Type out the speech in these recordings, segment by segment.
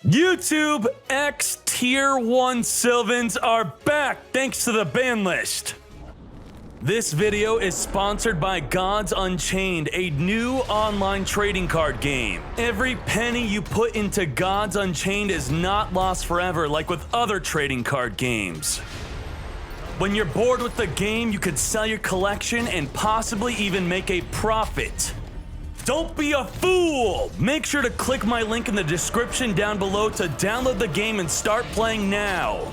YouTube X Tier 1 Sylvans are back thanks to the ban list. This video is sponsored by Gods Unchained, a new online trading card game. Every penny you put into Gods Unchained is not lost forever like with other trading card games. When you're bored with the game, you could sell your collection and possibly even make a profit. Don't be a fool! Make sure to click my link in the description down below to download the game and start playing now.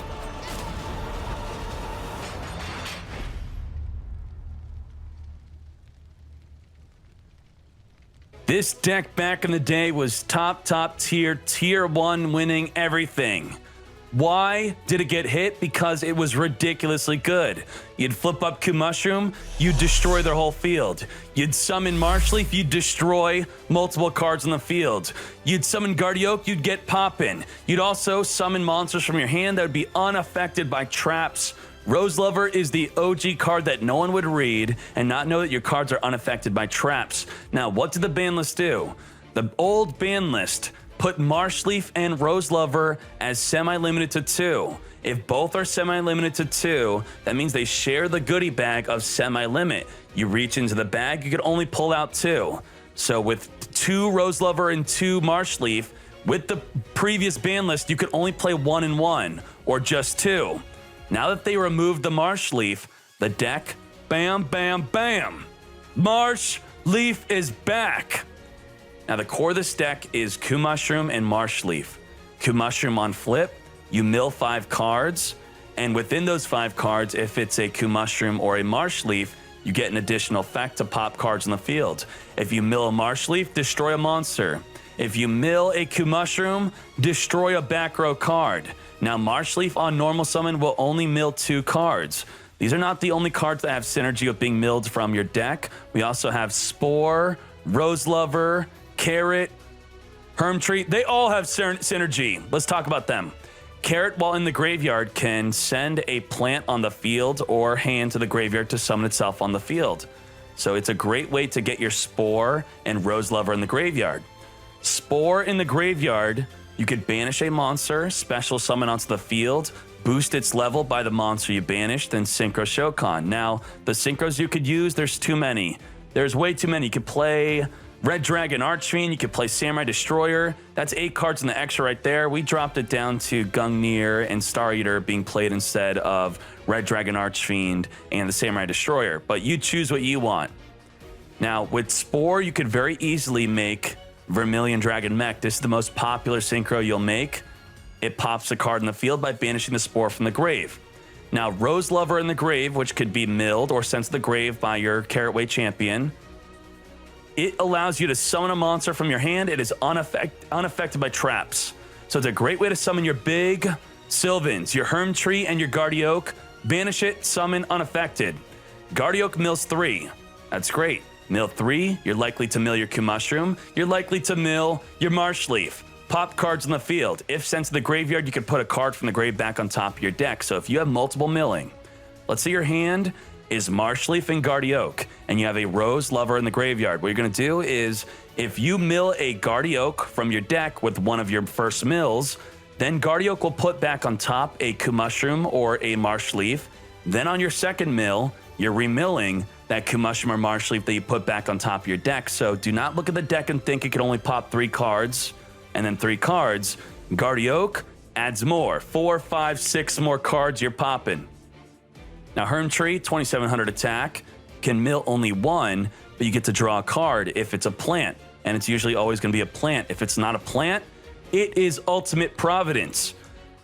This deck back in the day was top tier, tier 1 winning everything. Why did it get hit? Because it was ridiculously good. You'd flip up Q Mushroom, you'd destroy their whole field. You'd summon Marshleaf, you'd destroy multiple cards on the field. You'd summon Yugioh, you'd get poppin'. You'd also summon monsters from your hand that would be unaffected by traps. Rose Lover is the OG card that no one would read and not know that your cards are unaffected by traps. Now, what did the ban list do? The old ban list put Marshleaf and Rose Lover as semi-limited to 2. If both are semi-limited to 2, that means they share the goodie bag of semi-limit. You reach into the bag, you can only pull out 2. So with 2 Rose Lover and 2 Marshleaf, with the previous ban list, you could only play 1 and 1, or just 2. Now that they removed the Marshleaf, the deck, bam, bam, bam. Marshleaf is back. Now, the core of this deck is Q Mushroom and Marshleaf. Q Mushroom on flip, you mill 5 cards, and within those 5 cards, if it's a Q Mushroom or a Marshleaf, you get an additional effect to pop cards in the field. If you mill a Marshleaf, destroy a monster. If you mill a Q Mushroom, destroy a back row card. Now, Marshleaf on normal summon will only mill 2 cards. These are not the only cards that have synergy with being milled from your deck. We also have Spore, Rose Lover, Carrot, Herm Tree. They all have synergy. Let's talk about them. Carrot, while in the graveyard, can send a plant on the field or hand to the graveyard to summon itself on the field. So it's a great way to get your Spore and Rose Lover in the graveyard. Spore in the graveyard, you could banish a monster, special summon onto the field, boost its level by the monster you banished, then Synchro Shokan. Now, the synchros you could use, there's too many. There's way too many. You could play Red Dragon Archfiend, you could play Samurai Destroyer. That's 8 cards in the extra right there. We dropped it down to Gungnir and Star Eater being played instead of Red Dragon Archfiend and the Samurai Destroyer. But you choose what you want. Now, with Spore, you could very easily make Vermilion Dragon Mech. This is the most popular synchro you'll make. It pops a card in the field by banishing the Spore from the grave. Now, Rose Lover in the grave, which could be milled or sent to the grave by your Carrot Way champion, it allows you to summon a monster from your hand. It is unaffected by traps. So it's a great way to summon your big Sylvans, your Herm Tree, and your Yugioh. Banish it, summon unaffected. Yugioh mills 3. That's great. Mill 3, you're likely to mill your Q Mushroom. You're likely to mill your Marshleaf. Pop cards in the field. If sent to the graveyard, you can put a card from the grave back on top of your deck. So if you have multiple milling, let's say your hand is Marshleaf and Yugioh, and you have a Rose Lover in the graveyard. What you're going to do is, if you mill a Yugioh from your deck with one of your first mills, then Yugioh will put back on top a Q Mushroom or a Marshleaf. Then on your second mill, you're remilling that Q Mushroom or Marshleaf that you put back on top of your deck. So do not look at the deck and think it can only pop 3 cards and then 3 cards. Yugioh adds more. 4, 5, 6 more cards you're popping. Now, Herm Tree, 2700 attack, can mill only 1, but you get to draw a card if it's a plant, and it's usually always going to be a plant. If it's not a plant, it is Ultimate Providence.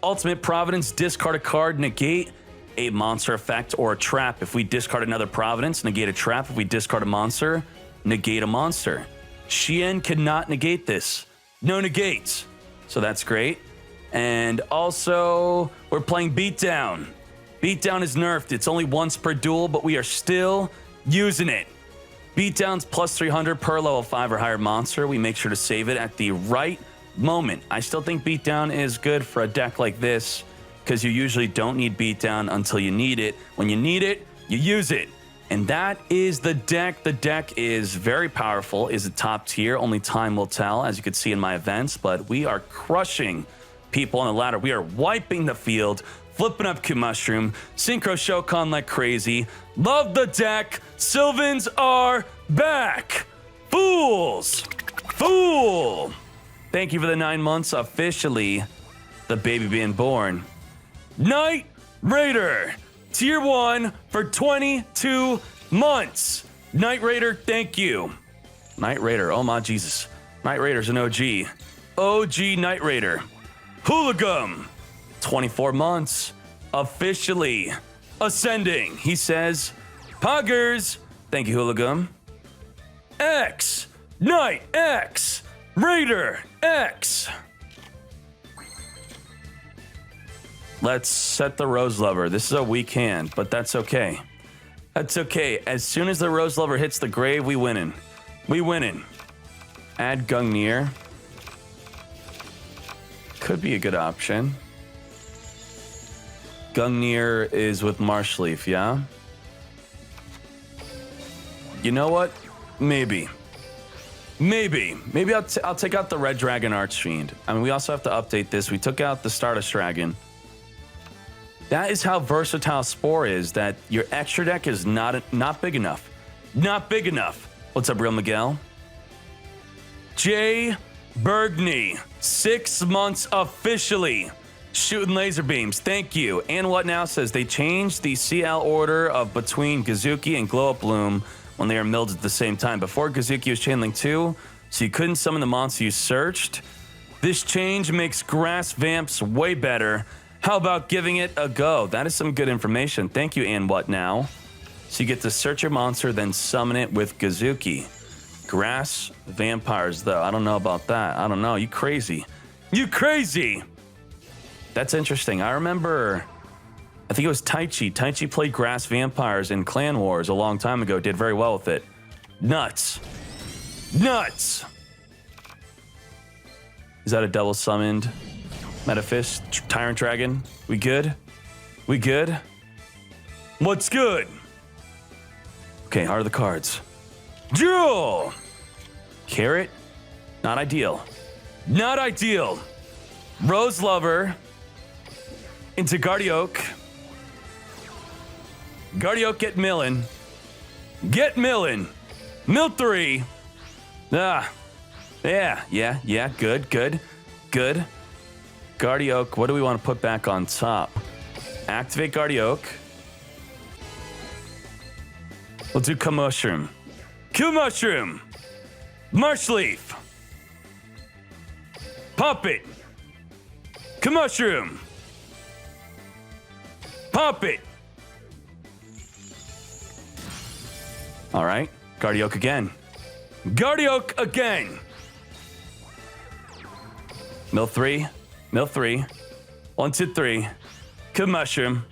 Ultimate Providence, discard a card, negate a monster effect or a trap. If we discard another Providence, negate a trap. If we discard a monster, negate a monster. Xian cannot negate this. No negates. So that's great. And also, we're playing Beatdown. Beatdown is nerfed. It's only once per duel, but we are still using it. Beatdown's plus 300 per level 5 or higher monster. We make sure to save it at the right moment. I still think Beatdown is good for a deck like this because you usually don't need Beatdown until you need it. When you need it, you use it. And that is the deck. The deck is very powerful, is a top tier. Only time will tell, as you can see in my events. But we are crushing people on the ladder. We are wiping the field, flipping up Q Mushroom, Synchro Shokan like crazy. Love the deck. Sylvans are back. Fools. Fool. Thank you for the 9 months. Officially, the baby being born. Knight Raider. Tier 1 for 22 months. Knight Raider, thank you. Knight Raider, oh my Jesus. Knight Raider's an OG. OG Knight Raider. Hooligan, 24 months. Officially ascending. He says, Poggers. Thank you, Hooligan. X. Knight X. Raider X. Let's set the Rose Lover. This is a weak hand, but that's okay. That's okay. As soon as the Rose Lover hits the grave, we winning. We winning. Add Gungnir. Could be a good option. Gungnir is with Marshleaf, yeah? You know what? Maybe. Maybe I'll take out the Red Dragon Archfiend. I mean, we also have to update this. We took out the Stardust Dragon. That is how versatile Spore is, that your extra deck is not big enough. Not big enough. What's up, Real Miguel? Jay Bergney, 6 months officially. Shooting laser beams, thank you. And What Now says they changed the CL order of between Gazuki and Glow Up Bloom when they are milled at the same time. Before, Gazuki was Chainlink 2, so you couldn't summon the monster you searched. This change makes Grass Vamps way better. How about giving it a go? That is some good information. Thank you, And What Now? So you get to search your monster, then summon it with Gazuki. Grass Vampires, though. I don't know about that. I don't know. You crazy. You crazy! That's interesting. I remember, I think it was Taichi. Taichi played Grass Vampires in Clan Wars a long time ago. Did very well with it. Nuts. Nuts! Is that a double summoned Metaphys? Tyrant Dragon? We good? We good? What's good? Okay, how are the cards? Duel! Carrot? Not ideal. Not ideal. Rose Lover into Guardioch. Guardioch, get millin'. Get millin'. Mill 3. Yeah, good. Guardioch, what do we want to put back on top? Activate Guardioch. We'll do Q-Mushroom. Q-Mushroom! Marshleaf! Pop it! Q-Mushroom! Pop it! All right, Guardioch again. Guardioch again! Mill 3. 1, 2, 3. Q-Mushroom.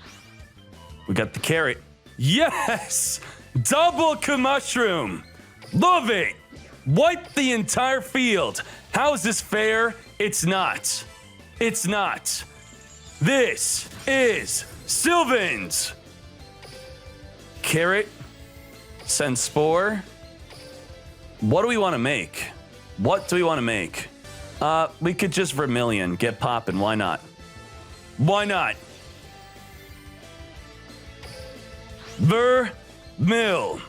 We got the carrot. Yes! Double Q-Mushroom! Love it! Wipe the entire field. How is this fair? It's not. It's not. This is Sylvans. Carrot. Send Spore. What do we want to make? What do we want to make? We could just Vermilion. Get poppin'. Why not? Why not? Vermil.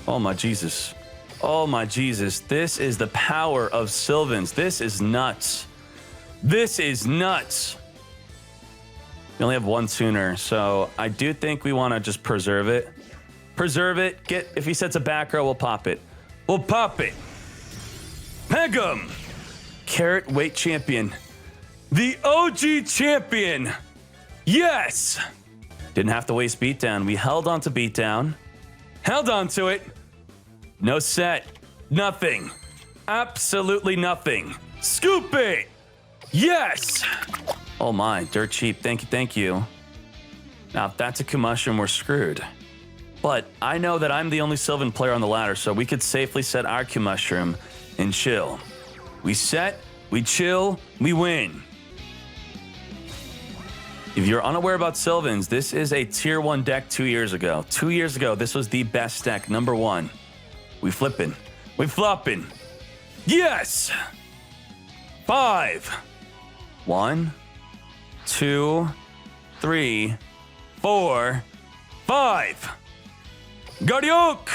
Oh my Jesus. Oh my Jesus. This is the power of Sylvans. This is nuts. This is nuts. We only have one tuner, so I do think we want to just preserve it. Preserve it. If he sets a back row, we'll pop it. We'll pop it. Pegum. Carrot weight champion. The OG champion. Yes. Didn't have to waste beatdown. We held on to beatdown. Held on to it. No set. Nothing. Absolutely nothing. Scoop it. Yes. Oh my, dirt cheap. Thank you. Now, if that's a Q-Mushroom, we're screwed. But I know that I'm the only Sylvan player on the ladder, so we could safely set our Q-Mushroom and chill. We set, we chill, we win. If you're unaware about Sylvans, this is a tier 1 deck 2 years ago. 2 years ago, this was the best deck, number 1. We flipping. We flopping. Yes! 5. 1, 2, 3, 4, 5. Guardioch!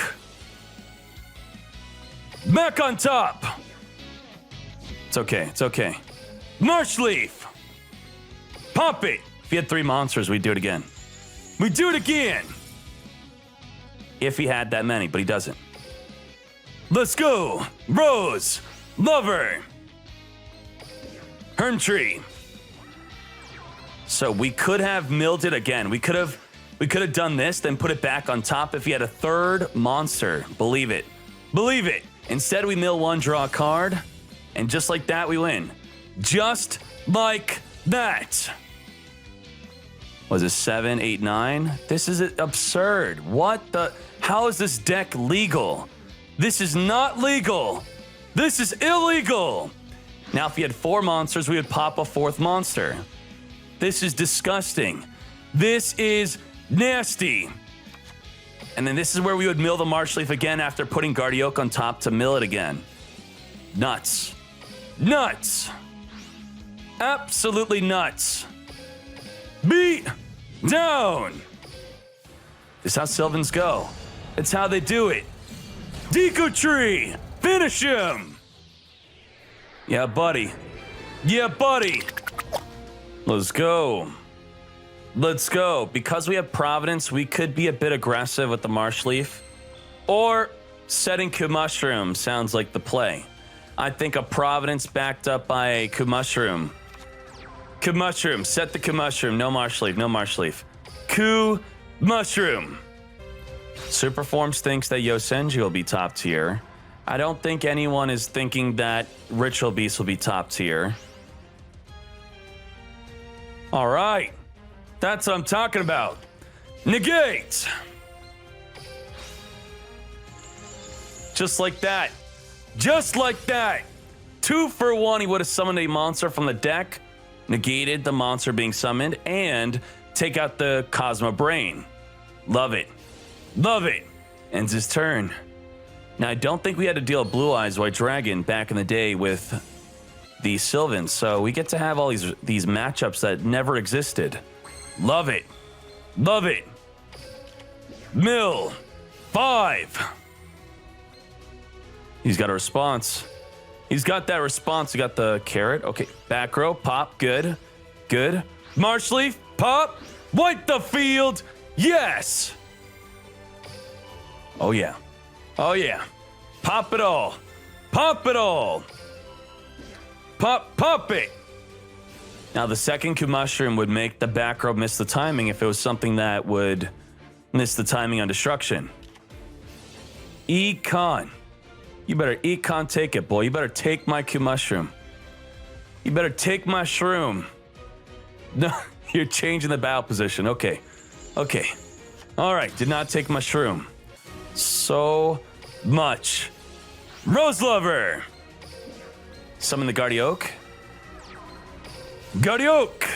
Back on top! It's okay, it's okay. Marshleaf! Pop it! If he had 3 monsters, we'd do it again. We'd do it again! If he had that many, but he doesn't. Let's go! Rose! Lover! Herntree. So we could have milled it again. We could have done this, then put it back on top if he had a 3rd monster. Believe it. Believe it. Instead, we mill 1, draw a card, and just like that, we win. Just like that. Was it 7, 8, 9? This is absurd. What the? How is this deck legal? This is not legal. This is illegal. Now, if he had 4 monsters, we would pop a 4th monster. This is disgusting. This is nasty. And then this is where we would mill the Marshleaf again after putting Guardioch on top to mill it again. Nuts. Nuts. Absolutely nuts. Beat down. This is how Sylvans go. It's how they do it. Deku Tree. Finish him. Yeah, buddy. Yeah, buddy. Let's go. Let's go. Because we have Providence, we could be a bit aggressive with the Marshleaf. Or setting Mushroom sounds like the play. I think a Providence backed up by a Mushroom. Mushroom. Set the Mushroom. No Marshleaf. No Marshleaf. Mushroom. Superforms thinks that Yosenji will be top tier. I don't think anyone is thinking that Ritual Beast will be top tier. All right. That's what I'm talking about. Negate. Just like that. Just like that. 2 for 1. He would have summoned a monster from the deck, negated the monster being summoned, and take out the Cosmo Brain. Love it. Love it. Ends his turn. Now, I don't think we had to deal with Blue Eyes White Dragon back in the day with the Sylvans, so we get to have all these matchups that never existed. Love it. Love it. Mill. 5. He's got a response. He's got that response. He got the carrot. Okay, back row. Pop. Good. Good. Marshleaf. Pop. Wipe the field. Yes. Oh, yeah. Oh, yeah. Pop it all. Pop it all. Pop it. Now, the second Mushroom would make the back row miss the timing if it was something that would miss the timing on destruction. Econ. You better Econ take it, boy. You better take my Mushroom. You better take my shroom. No, you're changing the battle position. Okay. Okay. All right. Did not take my shroom. So much. Rose Lover. Summon the Guardioch. Guardioch.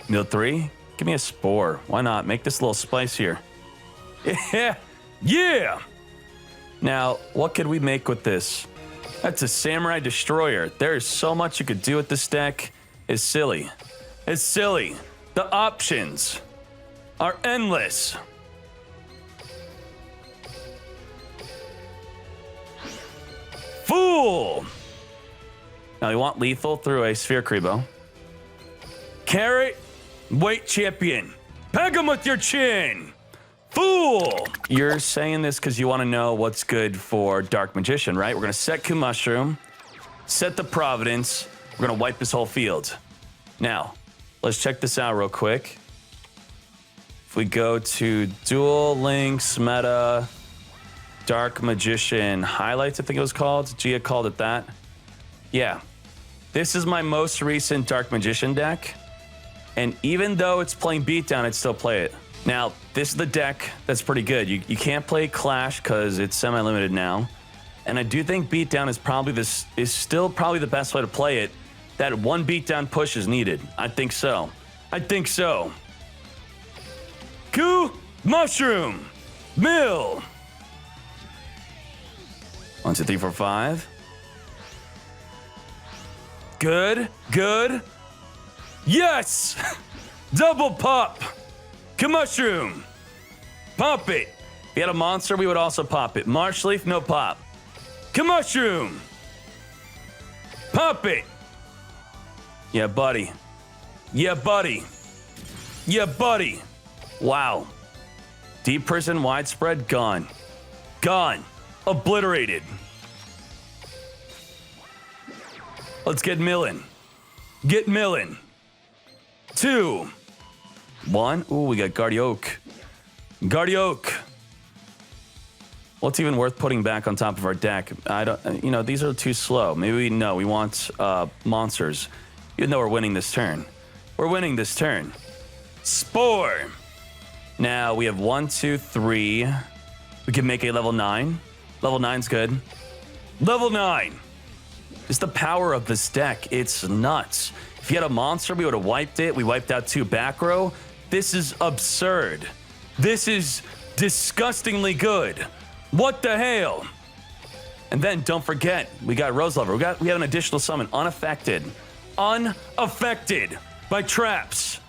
Mill 3. Give me a Spore. Why not? Make this a little spicier. Yeah. Yeah. Now, what could we make with this? That's a Samurai Destroyer. There is so much you could do with this deck. It's silly. It's silly. The options are endless. Fool! Now we want lethal through a Sphere Kribo. Carrot, Weight Champion. Peg him with your chin! Fool! You're saying this because you want to know what's good for Dark Magician, right? We're going to set Mushroom, set the Providence. We're going to wipe this whole field. Now, let's check this out real quick. If we go to Duel Links Meta Dark Magician Highlights, I think it was called. Gia called it that. Yeah. This is my most recent Dark Magician deck. And even though it's playing Beatdown, I'd still play it. Now, this is the deck that's pretty good. You can't play Clash because it's semi-limited now. And I do think Beatdown is still probably the best way to play it. That one Beatdown push is needed. I think so. I think so. Ku Mushroom. Mill. 1, 2, 3, 4, 5. Good. Good. Yes! Double pop. Ku Mushroom. Pop it. If you had a monster, we would also pop it. Marsh Leaf, no pop. Ku Mushroom. Pop it. Yeah, buddy. Yeah, buddy. Yeah, buddy. Wow. Deep Prison, Widespread, gone. Gone. Obliterated. Let's get milling. Get milling. 2. 1. Ooh, we got Guardioch. Guardioch. What's even worth putting back on top of our deck? I don't. You know, these are too slow. Maybe we want monsters. Even though we're winning this turn. We're winning this turn. Spore. Now we have 1, 2, 3. We can make a level 9. Level 9's good. Level 9. It's the power of this deck. It's nuts. If you had a monster, we would have wiped it. We wiped out 2 back row. This is absurd. This is disgustingly good. What the hell? And then don't forget, we got Rose Lover. We have an additional summon, unaffected. Unaffected by traps.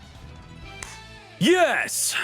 Yes!